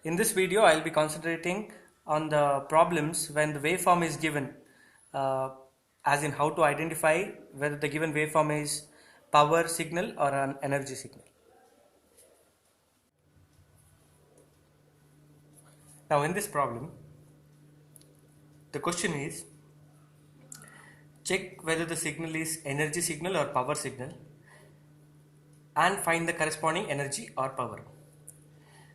In this video, I'll be concentrating on the problems when the waveform is given, as in how to identify whether the given waveform is power signal or an energy signal. Now, in this problem, the question is check whether the signal is energy signal or power signal and find the corresponding energy or power.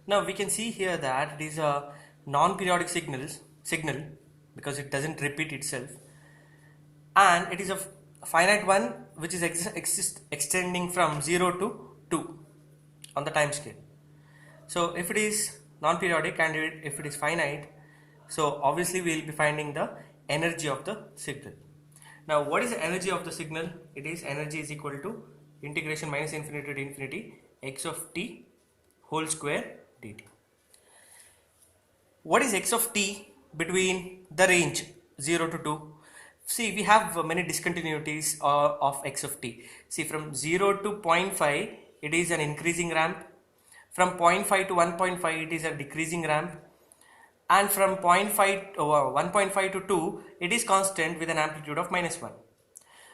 Now we can see here that it is a non-periodic signal because it doesn't repeat itself, and it is a finite one which is extending from 0 to 2 on the time scale. So if it is non-periodic and if it is finite, so obviously we will be finding the energy of the signal. Now what is the energy of the signal? It is energy is equal to integration minus infinity to infinity x of t whole square dt. What is x of t between the range 0 to 2? See, we have many discontinuities of x of t. See, from 0 to 0.5 it is an increasing ramp, from 0.5 to 1.5 it is a decreasing ramp, and from 1.5 to 2 it is constant with an amplitude of -1.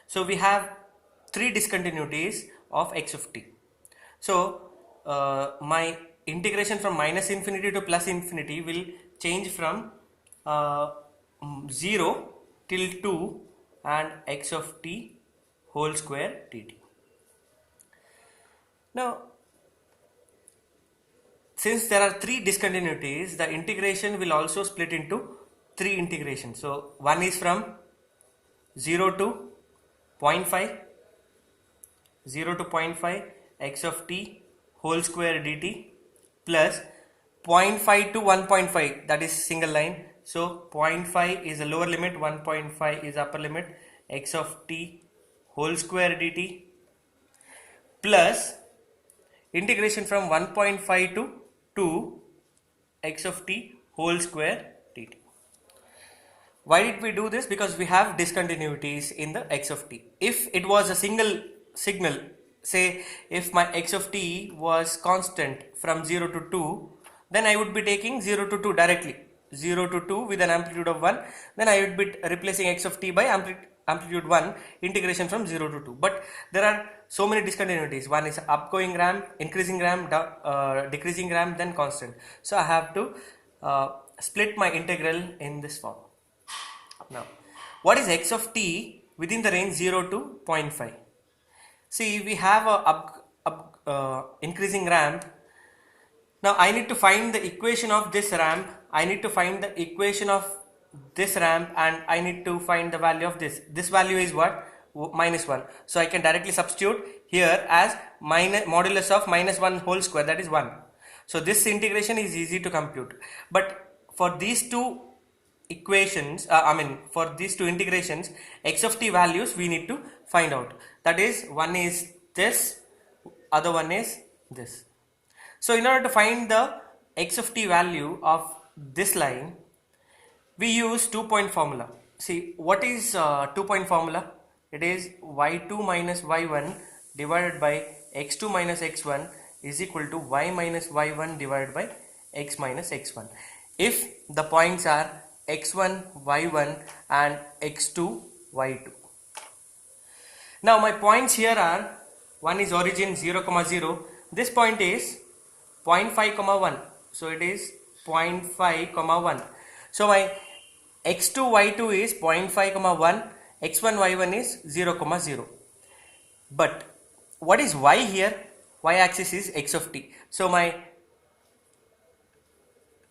So we have three discontinuities of x of t. So my integration from minus infinity to plus infinity will change from 0 till 2 and x of t whole square dt. Now, since there are three discontinuities, the integration will also split into three integrations. So one is from 0 to 0.5, 0 to 0.5 x of t whole square dt plus 0.5 to 1.5, that is single line. So 0.5 is the lower limit, 1.5 is upper limit, x of t whole square dt plus integration from 1.5 to 2 x of t whole square dt. Why did we do this? Because we have discontinuities in the x of t. If it was a single signal, say if my x of t was constant from 0 to 2, then I would be taking 0 to 2 directly, 0 to 2 with an amplitude of 1, then I would be replacing x of t by amplitude 1, integration from 0 to 2. But there are so many discontinuities. One is upgoing ramp, increasing ramp, decreasing ramp, then constant. So I have to split my integral in this form. Now, what is x of t within the range 0 to 0.5? See, we have a increasing ramp. Now I need to find the equation of this ramp, I need to find the equation of this ramp, and I need to find the value of this. This value is what? -1. So I can directly substitute here as modulus of -1 whole square, that is 1. So this integration is easy to compute. But for these two equations, for these two integrations, x of t values we need to find out. That is, one is this, other one is this. So in order to find the x of t value of this line, we use 2-point formula. See, what is 2-point formula? It is y2 minus y1 divided by x2 minus x1 is equal to y minus y1 divided by x minus x1. If the points are x1 y1 and x2 y2. Now my points here are, one is origin 0, 0. This point is 0.5, 1. So it is 0.5, 1. So my x2 y2 is 0.5, 1. x1 y1 is 0, 0. But what is y here? Y axis is x of t. So my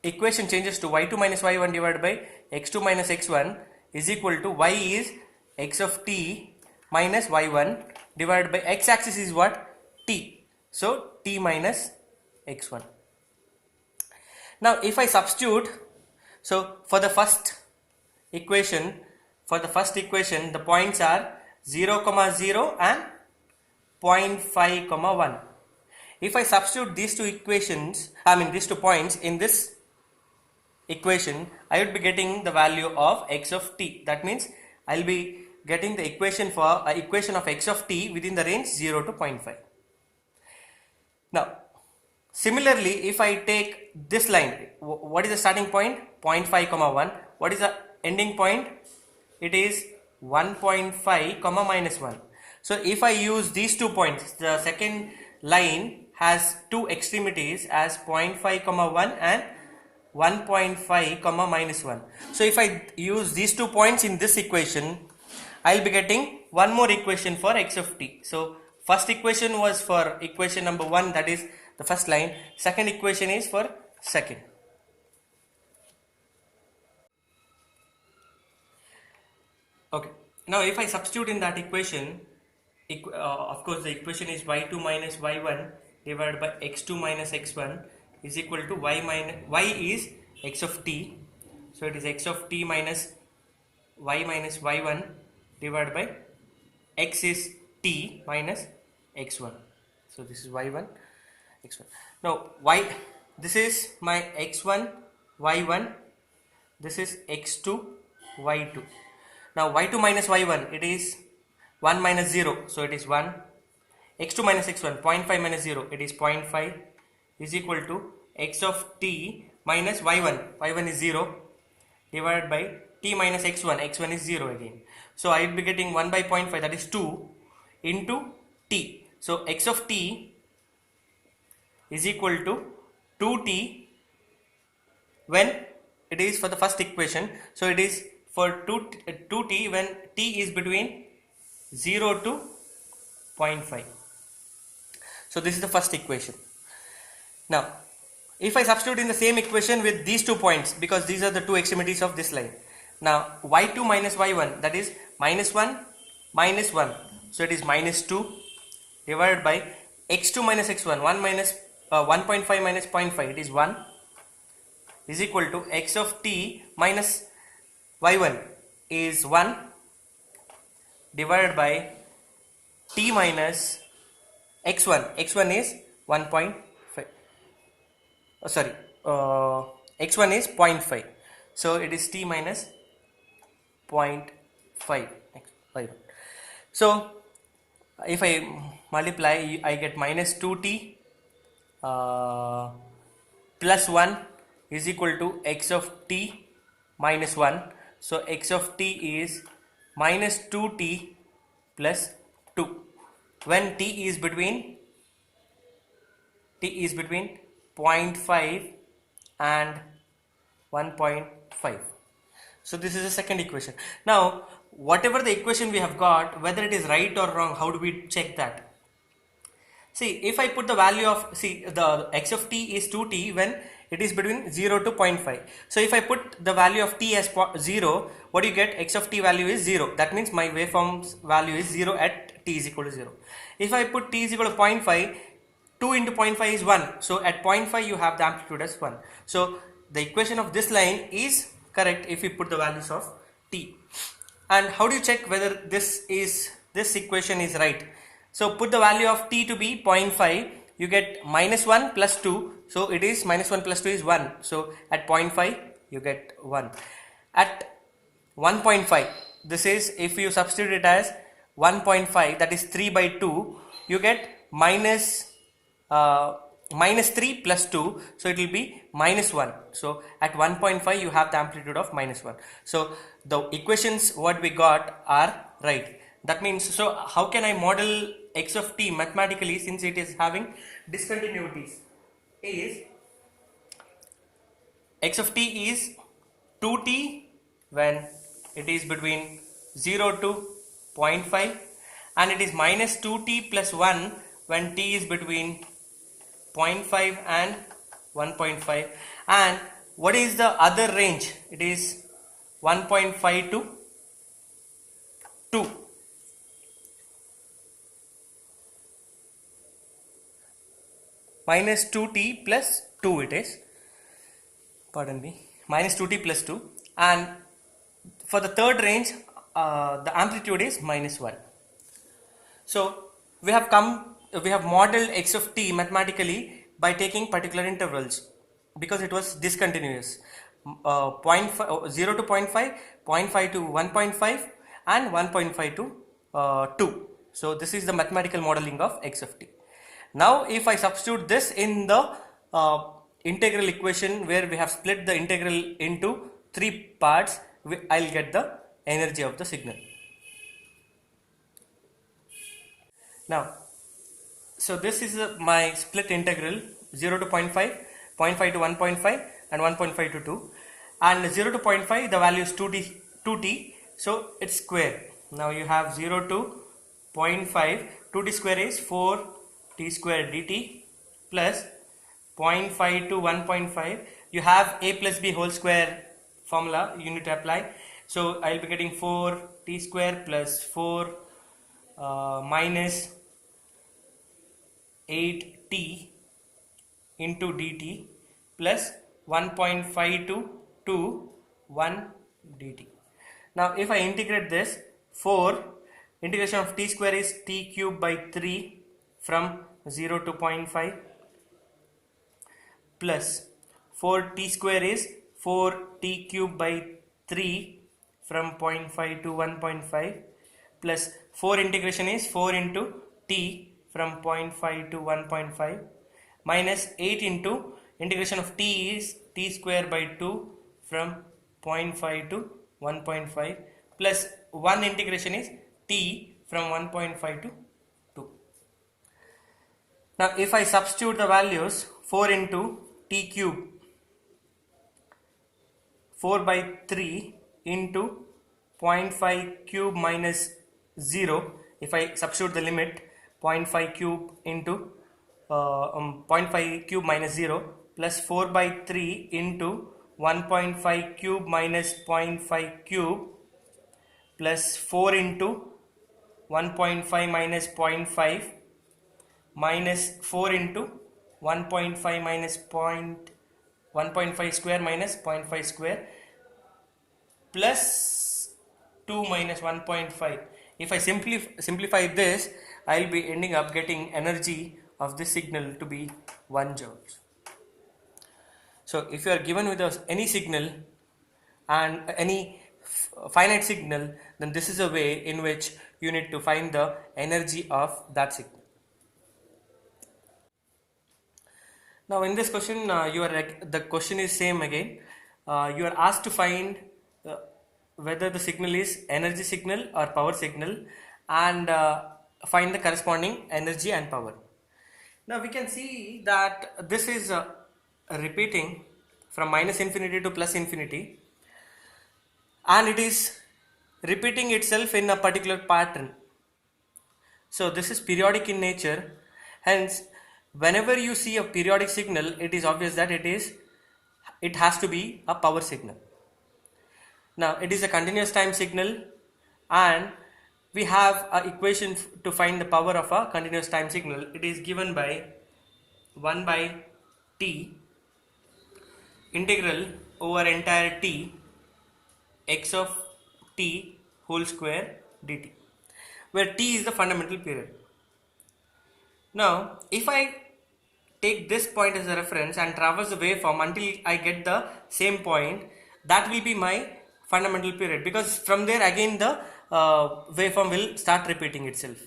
equation changes to y2 minus y1 divided by x2 minus x1 is equal to y is x of t minus y1 divided by x axis is what? T. So t minus x1. Now if I substitute, so for the first equation, the points are 0, 0 and 0.5, 1. If I substitute these two equations, these 2 points in this equation, I would be getting the value of x of t. That means I will be getting the equation of x of t within the range 0 to 0.5. Now Similarly, if I take this line, what is the starting point? 0.5 comma 1. What is the ending point? It is 1.5 comma minus 1. So if I use these 2 points, the second line has two extremities as 0.5 comma 1 and 1.5 comma minus 1. So if I use these 2 points in this equation, I'll be getting one more equation for x of t. So first equation was for equation number 1, that is the first line. Second equation is for second. Okay. Now if I substitute in that equation, of course the equation is y2 minus y1 divided by x2 minus x1 is equal to y is x of t. So it is x of t minus y1 divided by x is t minus x1. So this is y1 x1. Now this is my x1 y1, this is x2 y2. Now y2 minus y1, it is 1 minus 0, so it is 1. x2 minus x1, 0.5 minus 0, it is 0.5, is equal to x of t minus y1 is 0, divided by t minus x1 is 0 again. So I will be getting 1 by 0.5, that is 2 into t. So x of t is equal to 2t when it is for the first equation. So it is for 2t when t is between 0 to 0.5. So this is the first equation. Now if I substitute in the same equation with these 2 points, because these are the two extremities of this line. Now y2 minus y1, that is minus 1 minus 1, so it is minus 2 divided by x2 minus x1, 1.5 minus 0.5, it is 1, is equal to x of t minus y1 is 1 divided by t minus x1 is 1.5, x1 is 0.5, so it is t minus 0.5 y1. So if I multiply, I get minus 2t plus 1 is equal to x of t minus 1. So x of t is minus 2t plus 2 when t is between 0.5 and 1.5. So this is the second equation. Now whatever the equation we have got, whether it is right or wrong, how do we check that? See, if I put the value of, the x of t is 2t when it is between 0 to 0.5. So if I put the value of t as 0, what do you get? X of t value is 0. That means my waveform's value is 0 at t is equal to 0. If I put t is equal to 0.5, 2 into 0.5 is 1. So at 0.5 you have the amplitude as 1. So the equation of this line is correct if we put the values of t. And how do you check whether this equation is right? So put the value of t to be 0.5, you get minus 1 plus 2, so it is minus 1 plus 2 is 1, so at 0.5 you get 1. At 1.5, this is, if you substitute it as 1.5, that is 3 by 2, you get minus 3 plus 2, so it will be minus 1. So at 1.5 you have the amplitude of minus 1. So the equations what we got are right. That means, so how can I model x of t mathematically, since it is having discontinuities? Is x of t is 2t when it is between 0 to 0.5, and it is minus 2t plus 1 when t is between 0.5 and 1.5. And what is the other range? It is 1.5 to 2. Minus 2t plus 2 it is, pardon me, minus 2t plus 2, and for the third range the amplitude is minus 1. So we have modeled x of t mathematically by taking particular intervals because it was discontinuous, 0 to 0.5, 0.5 to 1.5 and 1.5 to 2. So this is the mathematical modeling of x of t. Now if I substitute this in the integral equation where we have split the integral into three parts, I'll get the energy of the signal. Now, so this is my split integral 0 to 0.5, 0.5 to 1.5 and 1.5 to 2, and 0 to 0.5 the value is 2t, so it's square. Now you have 0 to 0.5, 2t square is 4t square dt plus 0.5 to 1.5, you have a plus b whole square formula you need to apply. So I'll be getting 4t square plus 4 minus 8t into dt plus 1.5 to 2 1 dt. Now if I integrate this, 4 integration of t square is t cube by 3 from 0 to 0.5 plus 4t square is 4t cube by 3 from 0.5 to 1.5 plus 4 integration is 4 into t from 0.5 to 1.5 minus 8 into integration of t is t square by 2 from 0.5 to 1.5 plus 1 integration is t from 1.5 to 2. Now if I substitute the values, 4 into t cube 4 by 3 into 0.5 cube minus 0, if I substitute the limit 0.5 cube into 0.5 cube minus 0 plus 4 by 3 into 1.5 cube minus 0.5 cube plus 4 into 1.5 minus 0.5 minus 4 into 1.5 minus 1.5 square minus 0.5 square plus 2 minus 1.5. If I simplify this, I'll be ending up getting energy of this signal to be 1 joule. So if you are given with any signal and any finite signal, then this is a way in which you need to find the energy of that signal. Now in this question, the question is same again. You are asked to find whether the signal is energy signal or power signal, and find the corresponding energy and power. Now we can see that this is repeating from minus infinity to plus infinity, and it is repeating itself in a particular pattern. So this is periodic in nature, hence whenever you see a periodic signal, it is obvious that it has to be a power signal. Now it is a continuous time signal, and we have an equation to find the power of a continuous time signal. It is given by 1 by t integral over entire t x of t whole square dt, where t is the fundamental period. Now if I take this point as a reference and traverse the waveform until I get the same point, that will be my fundamental period, because from there again the waveform will start repeating itself.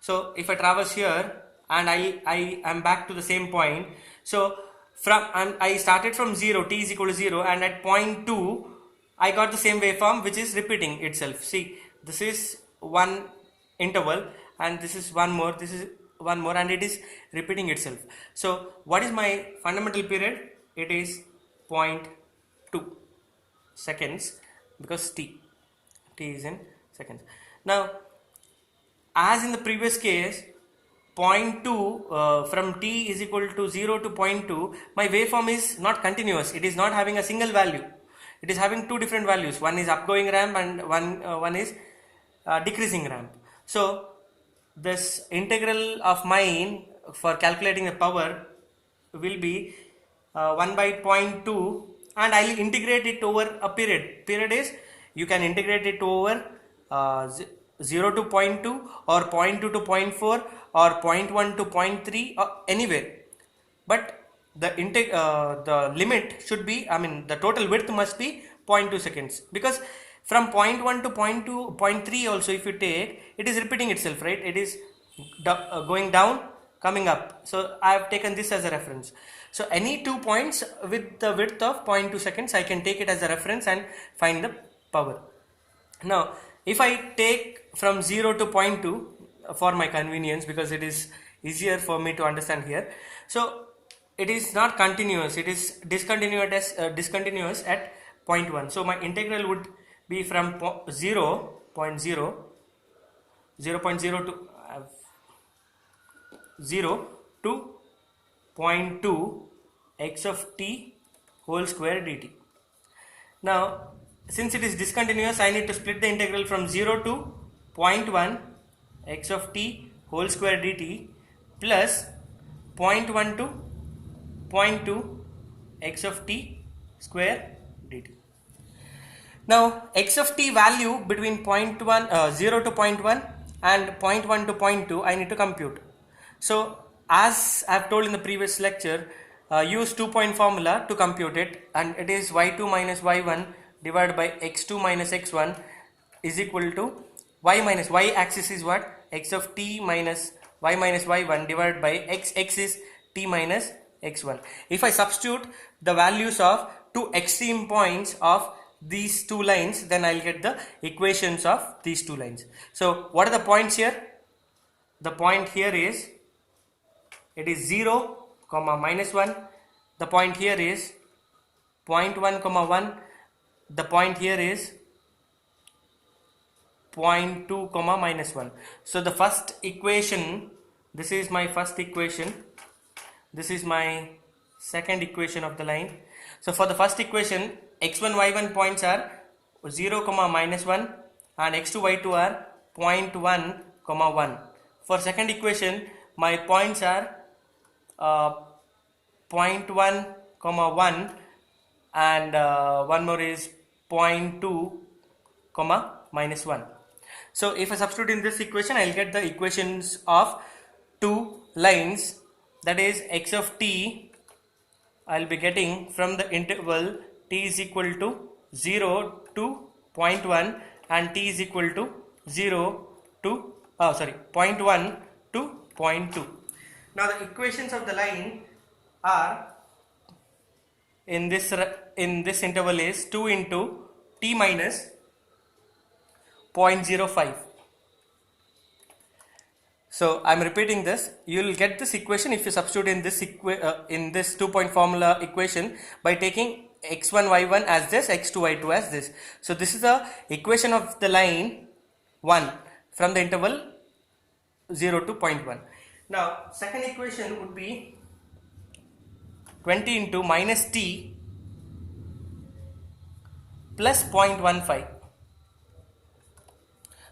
So if I traverse here and I am back to the same point, so I started from 0, t is equal to 0, and at point 2 I got the same waveform which is repeating itself. See, this is one interval and this is one more, this is one more, and it is repeating itself. So what is my fundamental period? It is 0.2 seconds, because t is in seconds. Now as in the previous case, 0.2 from t is equal to 0 to 0.2, my waveform is not continuous. It is not having a single value. It is having two different values. One is upgoing ramp and one is decreasing ramp. So this integral of mine for calculating the power will be 1 by 0.2, and I will integrate it over a period. Period is, you can integrate it over 0 to 0.2 or 0.2 to 0.4 or 0.1 to 0.3 or anywhere, but the limit should be, the total width must be 0.2 seconds, because from 0.1 to 0.2, 0.3 also if you take, it is repeating itself, right? It is going down, coming up. So I have taken this as a reference. So any 2 points with the width of 0.2 seconds, I can take it as a reference and find the power. Now if I take from 0 to 0.2 for my convenience, because it is easier for me to understand here, so it is not continuous, it is discontinuous at 0.1. So my integral would be from 0 to 0 to 0.2 x of t whole square dt. Now since it is discontinuous, I need to split the integral from 0 to 0.1 x of t whole square dt plus 0.1 to 0.2 x of t square dt. Now x of t value between 0 to 0.1 and 0.1 to 0.2 I need to compute. So as I have told in the previous lecture, use 2-point formula to compute it, and it is y2 minus y1 divided by x2 minus x1 is equal to y axis is what? X of t minus y1 divided by x is t minus x1. If I substitute the values of two extreme points of these two lines, then I'll get the equations of these two lines. So what are the points here? The point here is, it is 0 comma minus 1. The point here is 0.1 comma 1. The point here is 0.2 comma minus 1. So the first equation, this is my first equation, this is my second equation of the line. So for the first equation, x1 y1 points are 0 comma minus 1 and x2 y2 are 0.1 comma 1. For second equation, my points are 0.1 comma 1 and one more is 0.2 comma minus 1. So if I substitute in this equation, I'll get the equations of two lines, that is x of t I'll be getting from the interval t is equal to 0 to 0.1 and t is equal to 0 to 0.1 to 0.2. Now the equations of the line are, in this interval is 2 into t minus 0.05. So I'm repeating this. You will get this equation if you substitute in this 2-point formula equation by taking x1 y1 as this, x2 y2 as this. So this is the equation of the line 1 from the interval 0 to 0.1. Now second equation would be 20 into minus t plus 0.15.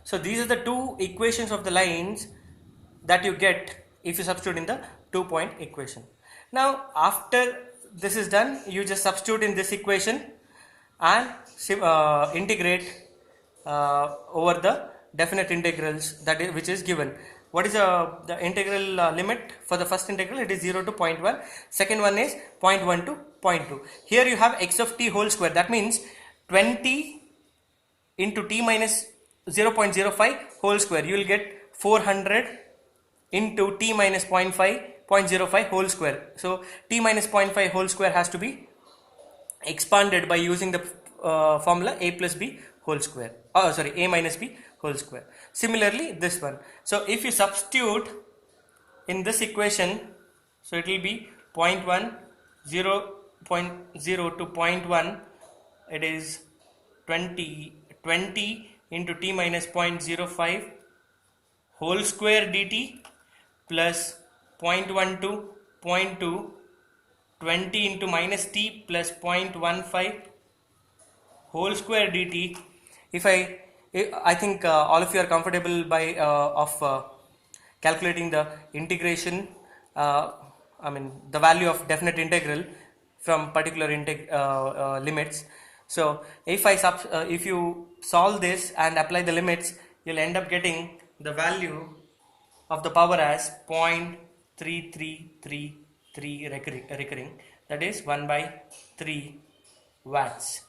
So these are the two equations of the lines that you get if you substitute in the 2-point equation. Now after this is done, you just substitute in this equation and integrate over the definite integrals which is given. What is the integral limit for the first integral? It is 0 to 0.1. Second one is 0.1 to 0.2. Here you have x of t whole square. That means 20 into t minus 0.05 whole square. You will get 400 into t minus 0.05 whole square. So t minus 0.5 whole square has to be expanded by using the formula a plus b whole square. A minus b whole square. Similarly this one. So if you substitute in this equation, so it will be 0.1, 0.0 to 0.1, it is 20 into t minus 0.05 whole square dt plus 0.1 to 0.2, 20 into minus t plus 0.15 whole square dt. If I think all of you are comfortable by calculating the integration, the value of definite integral from particular limits. So if you solve this and apply the limits, you'll end up getting the value of the power as 0.3333 recurring, that is 1/3 watts.